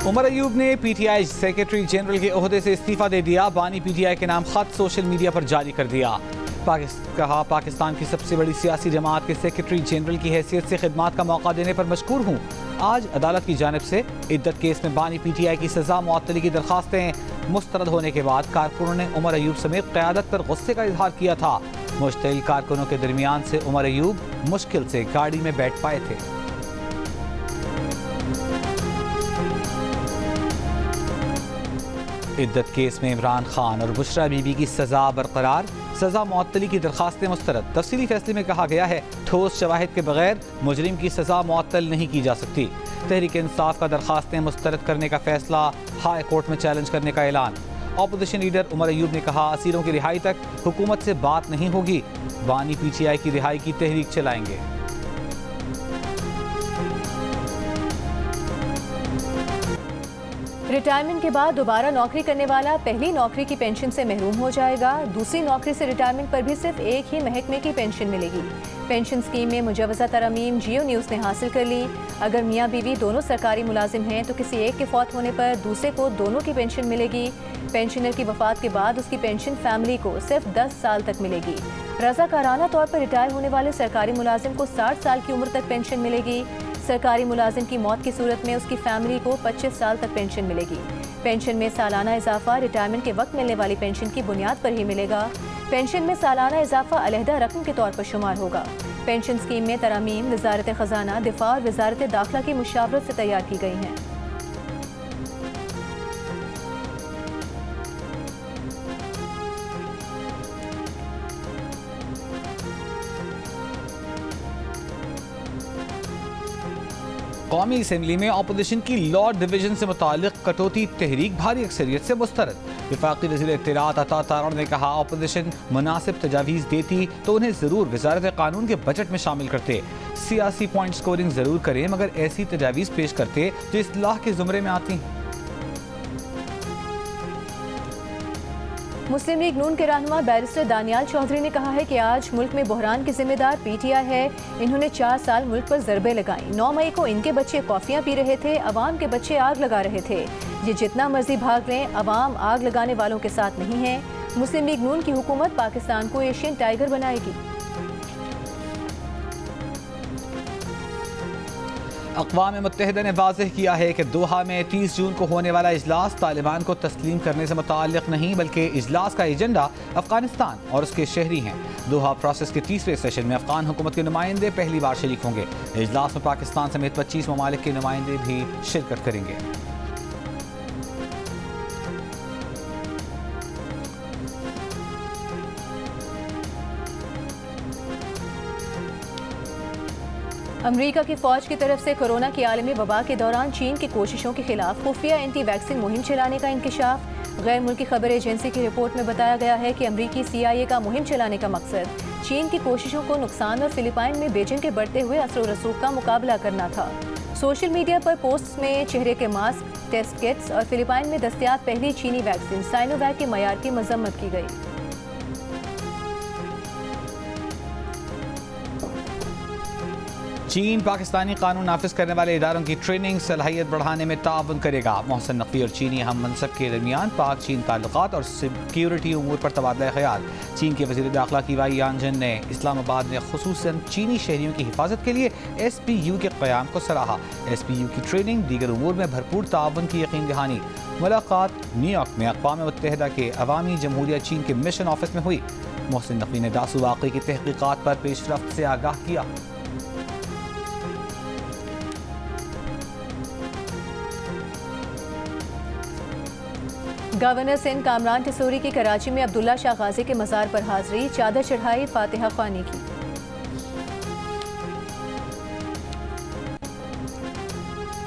उमर अयूब ने PTI secretary general के ओहदे से इस्तीफा दे दिया। बानी पीटीआई के नाम खत सोशल मीडिया पर जारी कर दिया। कहा, पाकिस्तान की सबसे बड़ी सियासी जमात के सेक्रेटरी जनरल की हैसियत से खिदमात का मौका देने पर मशकूर हूँ। आज अदालत की जानिब से इद्दत केस में बानी पीटीआई की सजा मुअत्तली की दरखास्तें मुस्तरद होने के बाद कारकुनों ने उमर अयूब समेत क़यादत पर गुस्से का इजहार किया था। मुश्तइल कारकुनों के दरमियान से उमर अयूब मुश्किल से गाड़ी में बैठ पाए थे। इद्दत केस में इमरान खान और बुशरा बीबी की सजा बरकरार, सजा मुअत्तली की दरखास्तें मुस्तरद। तफसीली फैसले में कहा गया है ठोस शवाहिद के बगैर मुजरिम की सजा मुअत्तल नहीं की जा सकती। तहरीक इंसाफ का दरखास्तें मुस्तरद करने का फैसला हाई कोर्ट में चैलेंज करने का ऐलान। अपोजिशन लीडर उमर अयूब ने कहा, असीरों की रिहाई तक हुकूमत से बात नहीं होगी, बानी पीटीआई की रिहाई की तहरीक चलाएंगे। रिटायरमेंट के बाद दोबारा नौकरी करने वाला पहली नौकरी की पेंशन से महरूम हो जाएगा। दूसरी नौकरी से रिटायरमेंट पर भी सिर्फ एक ही महकमे की पेंशन मिलेगी। पेंशन स्कीम में मुजवज़ा तरमीम जियो न्यूज़ ने हासिल कर ली। अगर मियाँ बीवी दोनों सरकारी मुलाजिम हैं तो किसी एक के फौत होने पर दूसरे को दोनों की पेंशन मिलेगी। पेंशनर की वफात के बाद उसकी पेंशन फैमिली को सिर्फ 10 साल तक मिलेगी। रज़ाकाराना तौर पर रिटायर होने वाले सरकारी मुलाजिम को 60 साल की उम्र तक पेंशन मिलेगी। सरकारी मुलाजिम की मौत की सूरत में उसकी फैमिली को 25 साल तक पेंशन मिलेगी। पेंशन में सालाना इजाफा रिटायरमेंट के वक्त मिलने वाली पेंशन की बुनियाद पर ही मिलेगा। पेंशन में सालाना इजाफा अलहदा रकम के तौर पर शुमार होगा। पेंशन स्कीम में तरमीम वजारत खजाना, दिफा और वजारत दाखिला की मुशावरत से तैयार की गई हैं। कौमी असम्बली में अपोजिशन की लॉ डिवीजन से मुतालिक कटौती तहरीक भारी अक्सरियत से मुस्तरद। वफाकी वज़ीर इत्तलात अता तारण ने कहा, अपोजिशन मुनासिब तजावीज़ देती तो उन्हें ज़रूर वज़ारत कानून के बजट में शामिल करते। सियासी पॉइंट स्कोरिंग ज़रूर करें मगर ऐसी तजावीज़ पेश करते जो इस्लाह के ज़ुमरे में आती हैं। मुस्लिम लीग नून के रहनुमा बैरिस्टर दानियाल चौधरी ने कहा है कि आज मुल्क में बहरान की जिम्मेदार पीटीआई है। इन्होंने 4 साल मुल्क पर ज़रबे लगाई। 9 मई को इनके बच्चे कॉफ़ियाँ पी रहे थे, अवाम के बच्चे आग लगा रहे थे। ये जितना मर्जी भाग लें, अवाम आग लगाने वालों के साथ नहीं है। मुस्लिम लीग नून की हुकूमत पाकिस्तान को एशियन टाइगर बनाएगी। अक़वाम मुत्तहिदा ने वाज़ेह किया है कि दोहा में 30 जून को होने वाला इजलास तालिबान को तस्लीम करने से मुताल्लिक़ नहीं बल्कि इजलास का एजेंडा अफ़गानिस्तान और उसके शहरी हैं। दोहा प्रोसेस के 30वें सेशन में अफ़गान हुकूमत के नुमाइंदे पहली बार शरीक होंगे। इजलास में पाकिस्तान समेत 25 ममालिक के नुमाइंदे भी शिरकत करेंगे। अमरीका की फौज की तरफ से कोरोना की आलमी वबा के दौरान चीन की कोशिशों के खिलाफ खुफिया एंटी वैक्सीन मुहिम चलाने का इंकशाफ। गैर मुल्की खबर एजेंसी की रिपोर्ट में बताया गया है कि अमरीकी CIA का मुहिम चलाने का मकसद चीन की कोशिशों को नुकसान और फिलिपाइन में बीजिंग के बढ़ते हुए असर रसूख का मुकाबला करना था। सोशल मीडिया पर पोस्ट में चेहरे के मास्क, टेस्ट किट्स और फिलिपाइन में दस्तयाब पहली चीनी वैक्सीन साइनोवैक के मयार की मजम्मत की गई। चीन पाकिस्तानी कानून नाफिज करने वाले इदारों की ट्रेनिंग सलाहियत बढ़ाने में ताउन करेगा। मोहसिन नकवी और चीनी हम मनसब के दरमियान पाक चीन ताल्लुकात और सिक्योरिटी उमूर पर तबादला ख्याल। चीन के वज़ीर दाखिला की वाई यानजन ने इस्लामाबाद में खुसूसन चीनी शहरियों की हिफाजत के लिए SPU के क़याम को सराहा। SPU की ट्रेनिंग दीगर उमूर में भरपूर ताउन की यकीन दहानी। मुलाकात न्यूयॉर्क में अक़वाम मुत्तहिदा के अवामी जमहूरिया चीन के मिशन ऑफिस में हुई। मोहसिन नकवी ने दासू वाक़े की तहक़ीक़ात पर पेशरफ्त से आगाह किया। गवर्नर सिंध कामरान टिसोरी की कराची में अब्दुल्ला शाह गाजी के मज़ार पर हाज़री, चादर चढ़ाई, फातिहा ख्वानी की।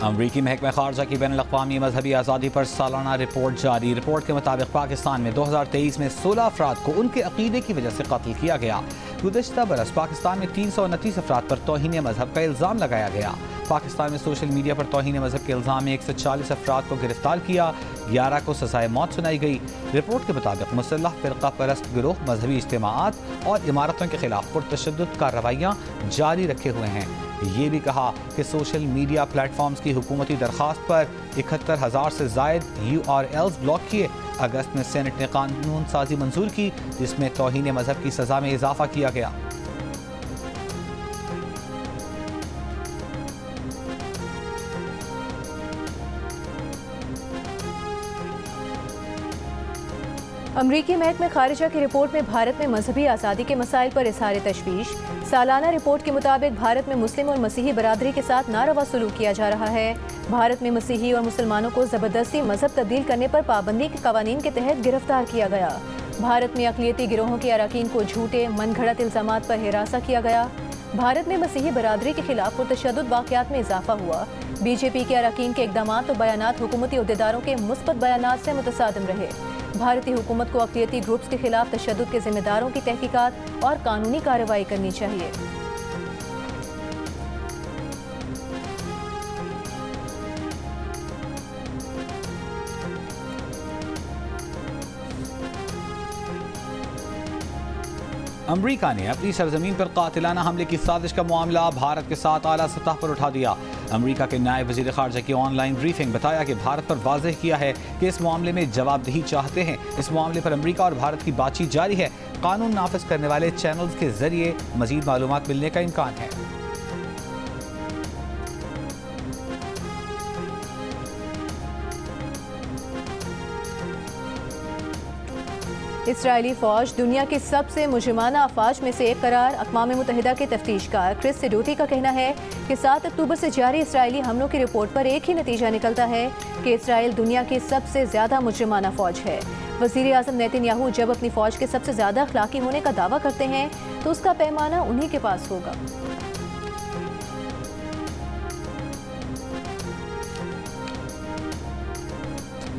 अमरीकी महकमा खारजा की बैनुल अक़वामी मजहबी आज़ादी पर सालाना रिपोर्ट जारी। रिपोर्ट के मुताबिक पाकिस्तान में 2023 में 16 अफराद को उनके अकीदे की वजह से कत्ल किया गया। गुज़श्ता बरस पाकिस्तान में 329 अफराद पर तौहीन मजहब का इल्ज़ाम लगाया गया। पाकिस्तान में सोशल मीडिया पर तौहीन मजहब के इल्ज़ाम में 140 अफराद को गिरफ्तार किया, 11 को सज़ाए मौत सुनाई गई। रिपोर्ट के मुताबिक मुसल्लह फ़िरक़ा परस्त गिरोह मजहबी इज्तिमाआत और इमारतों के खिलाफ पुरतशद्दुद कार्रवाइयाँ जारी रखे हुए हैं। ये भी कहा कि सोशल मीडिया प्लेटफॉर्म्स की हुकूमती दरख्वास्त पर 71,000 से ज़ायद URLs ब्लॉक किए। अगस्त में सेनेट ने कानून साजी मंजूर की जिसमें तौहीन मजहब की सज़ा में इजाफा किया गया। अमरीकी महकमे खारिजा की रिपोर्ट में भारत में मजहबी आज़ादी के मसाइल पर इज़हार तशवीश। सालाना रिपोर्ट के मुताबिक भारत में मुस्लिम और मसीही बरादरी के साथ नारवा सलूक किया जा रहा है। भारत में मसीही और मुसलमानों को ज़बरदस्ती मजहब तब्दील करने पर पाबंदी के कवानीन के तहत गिरफ्तार किया गया। भारत में अक़लियती गिरोहों के अरकान को झूठे मनगढ़ंत इल्ज़ामात पर हिरासा किया गया। भारत में मसीही बरादरी के खिलाफ पुरतशद्दुद वाक़यात में इजाफा हुआ। BJP के अरकान के इक़दामात और बयानात हुकूमती अहदेदारों के मुस्बत बयानात से मुतसादिम रहे। भारतीय हुकूमत को अक़लियती ग्रुप्स के खिलाफ तशद्दुद के ज़िम्मेदारों की तहकीकात और कानूनी कार्रवाई करनी चाहिए। अमरीका ने अपनी सरजमीन पर कातिलाना हमले की साजिश का मामला भारत के साथ आला सतह पर उठा दिया। अमरीका के नायब वज़ीर ख़ारिजा की ऑनलाइन ब्रीफिंग बताया कि भारत पर वाज़ेह किया है कि इस मामले में जवाबदेही चाहते हैं। इस मामले पर अमरीका और भारत की बातचीत जारी है। कानून नाफिज करने वाले चैनल्स के जरिए मज़ीद मालूमात मिलने का इम्कान है। इसराइली फ़ौज दुनिया की सबसे मुजरिमाना अफवाज में से एक करार। अक़वाम मुत्तहिदा के तफ्तीशकार क्रिस सिडोटी का कहना है कि 7 अक्टूबर से जारी इसराइली हमलों की रिपोर्ट पर एक ही नतीजा निकलता है कि इसराइल दुनिया की सबसे ज़्यादा मुजरिमाना फ़ौज है। वज़ीर आज़म नेतन्याहू जब अपनी फ़ौज के सबसे ज़्यादा अखलाकी होने का दावा करते हैं तो उसका पैमाना उन्हीं के पास होगा।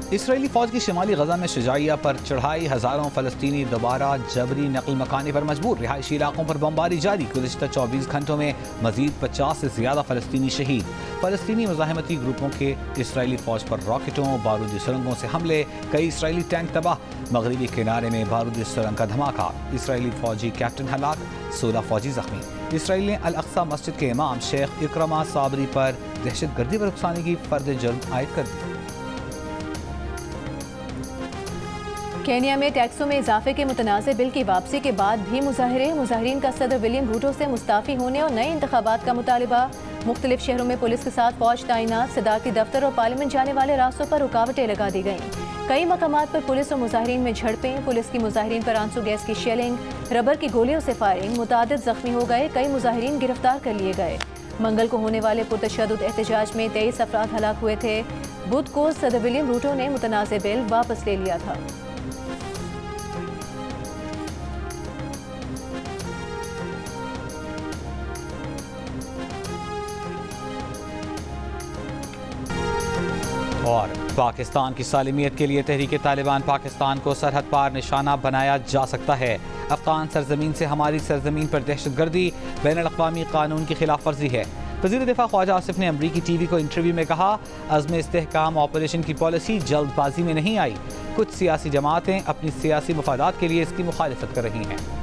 इसराइली फ़ौज की शिमाली गजा में शुजाइया पर चढ़ाई, हज़ारों फ़लस्तीनी दोबारा जबरी नकल मकानी पर मजबूर। रिहायशी इलाकों पर बमबारी जारी। गुज़िश्ता 24 घंटों में मज़ीद 50 से ज़्यादा फ़लस्तीनी शहीद। फ़लस्तीनी मुज़ाहिमती ग्रुपों के इसराइली फ़ौज पर रॉकेटों, बारूदी सुरंगों से हमले, कई इसराइली टैंक तबाह। मगरबी किनारे में बारूदी सुरंग का धमाका, इसराइली फ़ौजी कैप्टन हलाक, 16 फ़ौजी ज़ख्मी। इसराइल ने अल अक्सा मस्जिद के इमाम शेख इक्रमा साबरी पर दहशतगर्दी पर उकसाने की फ़र्द जुर्म आयद कर दी। केन्या में टैक्सों में इजाफे के मुतनाज़ बिल की वापसी के बाद भी मुजाहिरीन का सदर विलियम रूटो से मुस्ताफ़ी होने और नए इंतखाबात का मुतालिबा। मुख्तलिफ शहरों में पुलिस के साथ फौज तैनात, सदारती दफ्तर और पार्लियामेंट जाने वाले रास्तों पर रुकावटें लगा दी गईं। कई मकामात पर पुलिस और मुजाहिरीन में झड़पें, पुलिस की मुजाहिरीन पर आंसू गैस की शेलिंग, रबर की गोलियों से फायरिंग, मुतादिद जख्मी हो गए, कई मुजाहिरीन गिरफ्तार कर लिए गए। मंगल को होने वाले पुरतशद्दुद एहतजाज में 23 अफराद हलाक हुए थे। बुध को सदर विलियम रूटो ने मुतनाज़ बिल वापस ले लिया था। और पाकिस्तान की सालिमियत के लिए तहरीक तालिबान पाकिस्तान को सरहद पार निशाना बनाया जा सकता है। अफगान सरजमीन से हमारी सरजमीन पर दहशतगर्दी बैनुल-अक़वामी कानून की खिलाफ वर्जी है। वज़ीर दिफा ख्वाजा आसिफ ने अमरीकी TV को इंटरव्यू में कहा, अज़्म इस्तेहकाम ऑपरेशन की पॉलिसी जल्दबाजी में नहीं आई। कुछ सियासी जमातें अपनी सियासी मफादात के लिए इसकी मुखालिफत कर रही हैं।